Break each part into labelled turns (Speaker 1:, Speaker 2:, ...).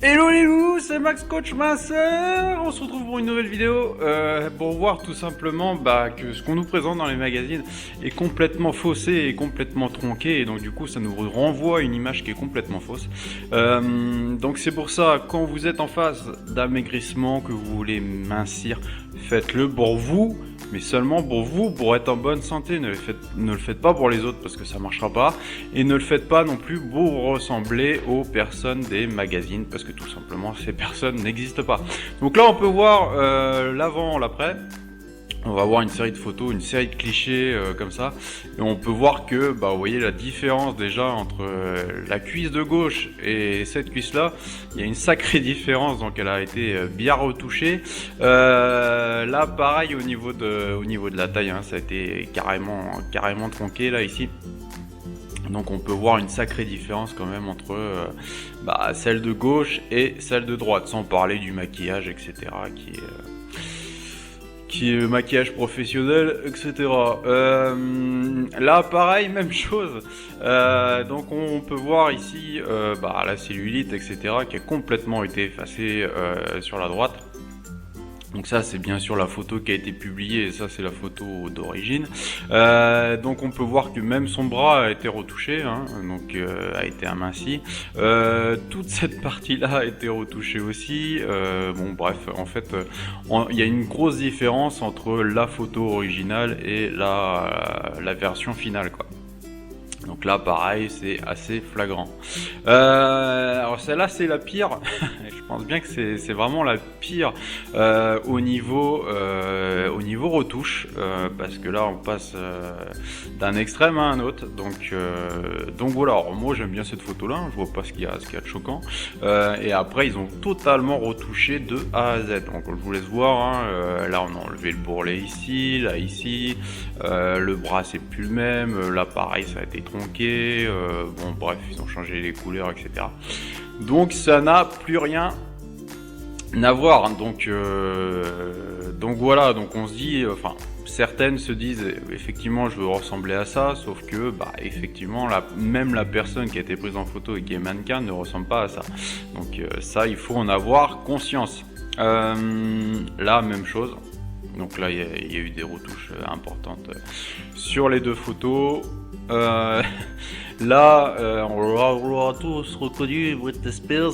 Speaker 1: Hello les loups, c'est Max Coach Master. On se retrouve pour une nouvelle vidéo pour voir tout simplement que ce qu'on nous présente dans les magazines est complètement faussé et complètement tronqué, et donc du coup ça nous renvoie une image qui est complètement fausse. Donc c'est pour ça, quand vous êtes en phase d'amaigrissement, que vous voulez mincir, faites-le pour vous, mais seulement pour vous, pour être en bonne santé. Ne le faites pas pour les autres parce que ça marchera pas, et ne le faites pas non plus pour ressembler aux personnes des magazines parce que tout simplement ces personnes n'existent pas. Donc là on peut voir l'avant, l'après. On va voir une série de photos, une série de clichés comme ça, et on peut voir que, vous voyez la différence déjà entre la cuisse de gauche et cette cuisse-là. Il y a une sacrée différence, donc elle a été bien retouchée. Là, pareil au niveau de la taille, hein, ça a été carrément tronqué là ici. Donc on peut voir une sacrée différence quand même entre celle de gauche et celle de droite, sans parler du maquillage, etc. qui est maquillage professionnel, etc. Là, pareil, même chose. Donc, on peut voir ici la cellulite, etc., qui a complètement été effacée sur la droite. Donc ça, c'est bien sûr la photo qui a été publiée, et ça c'est la photo d'origine. Donc on peut voir que même son bras a été retouché, hein, donc a été aminci. Toute cette partie-là a été retouchée aussi. Bref, en fait, il y a une grosse différence entre la photo originale et la version finale, quoi. Donc là, pareil, c'est assez flagrant. Alors celle-là, c'est la pire. Je pense bien que c'est vraiment la pire au niveau retouche, parce que là, on passe d'un extrême à un autre. Donc voilà. Alors, moi, j'aime bien cette photo-là. Je vois pas ce qu'il y a de choquant. Et après, ils ont totalement retouché de A à Z. Donc, je vous laisse voir. Hein. Là, on a enlevé le bourrelet ici, là, ici. Le bras, c'est plus le même. Là, pareil, ça a été tronqué, bref, ils ont changé les couleurs, etc. Donc ça n'a plus rien à voir. Donc voilà, donc on se dit, certaines se disent effectivement je veux ressembler à ça, sauf que effectivement même la personne qui a été prise en photo et qui est mannequin ne ressemble pas à ça. Donc ça, il faut en avoir conscience. Là, même chose. Donc là, il y a eu des retouches importantes sur les deux photos. Là, on l'aura tous reconnu, Britney Spears.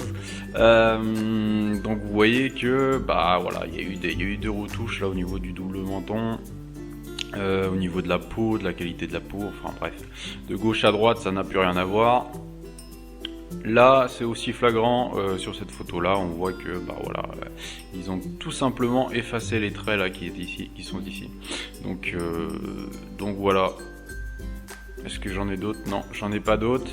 Speaker 1: Donc vous voyez que, voilà, il y a eu des retouches là au niveau du double menton. Au niveau de la peau, de la qualité de la peau, enfin bref. De gauche à droite, ça n'a plus rien à voir. Là, c'est aussi flagrant sur cette photo-là. On voit que, ils ont tout simplement effacé les traits là qui sont ici. Donc voilà. Est-ce que j'en ai d'autres? Non, j'en ai pas d'autres.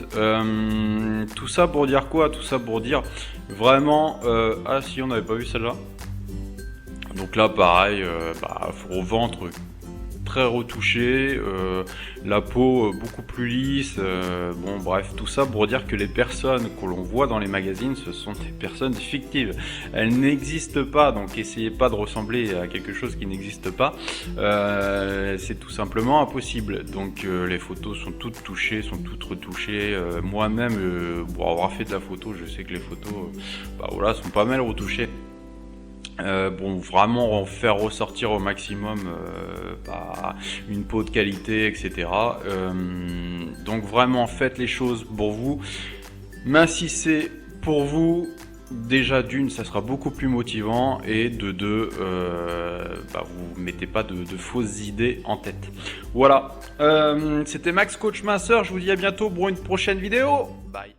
Speaker 1: Tout ça pour dire quoi? Tout ça pour dire vraiment. Ah, si, on n'avait pas vu celle-là. Donc là, pareil, au ventre très retouché, la peau beaucoup plus lisse, bref, tout ça pour dire que les personnes que l'on voit dans les magazines, ce sont des personnes fictives. Elles n'existent pas, donc essayez pas de ressembler à quelque chose qui n'existe pas, c'est tout simplement impossible. Donc les photos sont toutes touchées, sont toutes retouchées. Moi-même, pour avoir fait de la photo, je sais que les photos sont pas mal retouchées. Vraiment faire ressortir au maximum une peau de qualité, etc. Donc vraiment faites les choses pour vous, mincissez pour vous. Déjà d'une, ça sera beaucoup plus motivant, et de deux, vous mettez pas de fausses idées en tête. Voilà, c'était Max Coach Minceur, je vous dis à bientôt pour une prochaine vidéo. Bye.